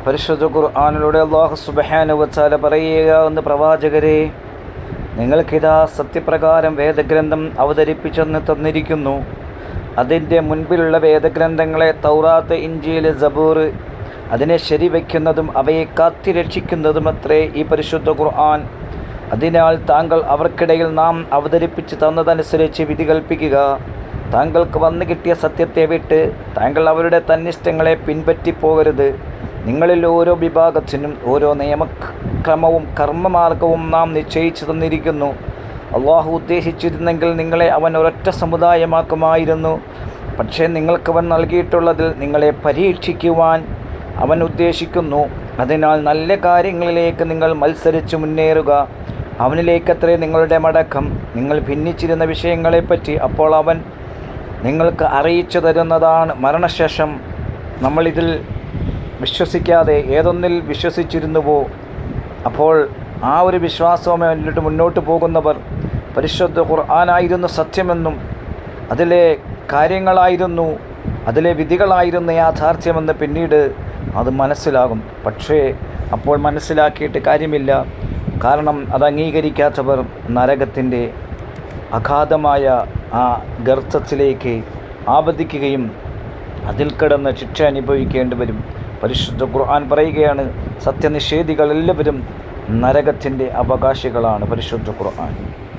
പരിശുദ്ധ ഖുർആനിലൂടെ അല്ലാഹു സുബ്ഹാനഹു വ തആല പറയുകയെന്ന് പ്രവാചകരെ, നിങ്ങൾക്കിതാ സത്യപ്രകാരം വേദഗ്രന്ഥം അവതരിപ്പിച്ചെന്ന് തന്നിരിക്കുന്നു. അതിൻ്റെ മുൻപിലുള്ള വേദഗ്രന്ഥങ്ങളെ തൗറാത്ത്, ഇഞ്ചീൽ, സബൂർ അതിനെ ശരിവയ്ക്കുന്നതും അവയെ കാത്തുരക്ഷിക്കുന്നതുമത്രേ ഈ പരിശുദ്ധ ഖുർആൻ. അതിനാൽ താങ്കൾ അവർക്കിടയിൽ നാം അവതരിപ്പിച്ച് തന്നതനുസരിച്ച് വിധി കൽപ്പിക്കുക. താങ്കൾക്ക് വന്നു കിട്ടിയ സത്യത്തെ വിട്ട് താങ്കൾ അവരുടെ തന്നിഷ്ടങ്ങളെ പിൻപറ്റിപ്പോകരുത്. നിങ്ങളിൽ ഓരോ വിഭാഗത്തിനും ഓരോ നിയമക്രമവും കർമ്മമാർഗവും നാം നിശ്ചയിച്ചു തന്നിരിക്കുന്നു. അള്ളാഹു ഉദ്ദേശിച്ചിരുന്നെങ്കിൽ നിങ്ങളെ അവൻ ഒരൊറ്റ സമുദായമാക്കുമായിരുന്നു. പക്ഷേ നിങ്ങൾക്കവൻ നൽകിയിട്ടുള്ളതിൽ നിങ്ങളെ പരീക്ഷിക്കുവാൻ അവൻ ഉദ്ദേശിക്കുന്നു. അതിനാൽ നല്ല കാര്യങ്ങളിലേക്ക് നിങ്ങൾ മത്സരിച്ച് മുന്നേറുക. അവനിലേക്കത്രേ നിങ്ങളുടെ മടക്കം. നിങ്ങൾ ഭിന്നിച്ചിരുന്ന വിഷയങ്ങളെപ്പറ്റി അപ്പോൾ അവൻ നിങ്ങൾക്ക് അറിയിച്ചു തരുന്നതാണ്. മരണശേഷം നമ്മളിതിൽ വിശ്വസിക്കാതെ ഏതൊന്നിൽ വിശ്വസിച്ചിരുന്നുവോ അപ്പോൾ ആ ഒരു വിശ്വാസവുമായിട്ട് മുന്നോട്ട് പോകുന്നവർ പരിശുദ്ധ ഖുർആനായിരുന്നു സത്യമെന്നും അതിലെ കാര്യങ്ങളായിരുന്നു, അതിലെ വിധികളായിരുന്നു യാഥാർത്ഥ്യമെന്ന് പിന്നീട് അത് മനസ്സിലാകും. പക്ഷേ അപ്പോൾ മനസ്സിലാക്കിയിട്ട് കാര്യമില്ല. കാരണം അത് അംഗീകരിക്കാത്തവർ നരകത്തിൻ്റെ അഗാധമായ ആ ഗർത്തത്തിലേക്ക് ആപതിക്കുകയും അതിൽ കിടന്ന് ശിക്ഷ അനുഭവിക്കേണ്ടി വരും. പരിശുദ്ധ ഖുർആൻ പറയുകയാണ്, സത്യനിഷേധികൾ എല്ലാവരും നരകത്തിൻ്റെ അവകാശികളാണ്. പരിശുദ്ധ ഖുർആൻ.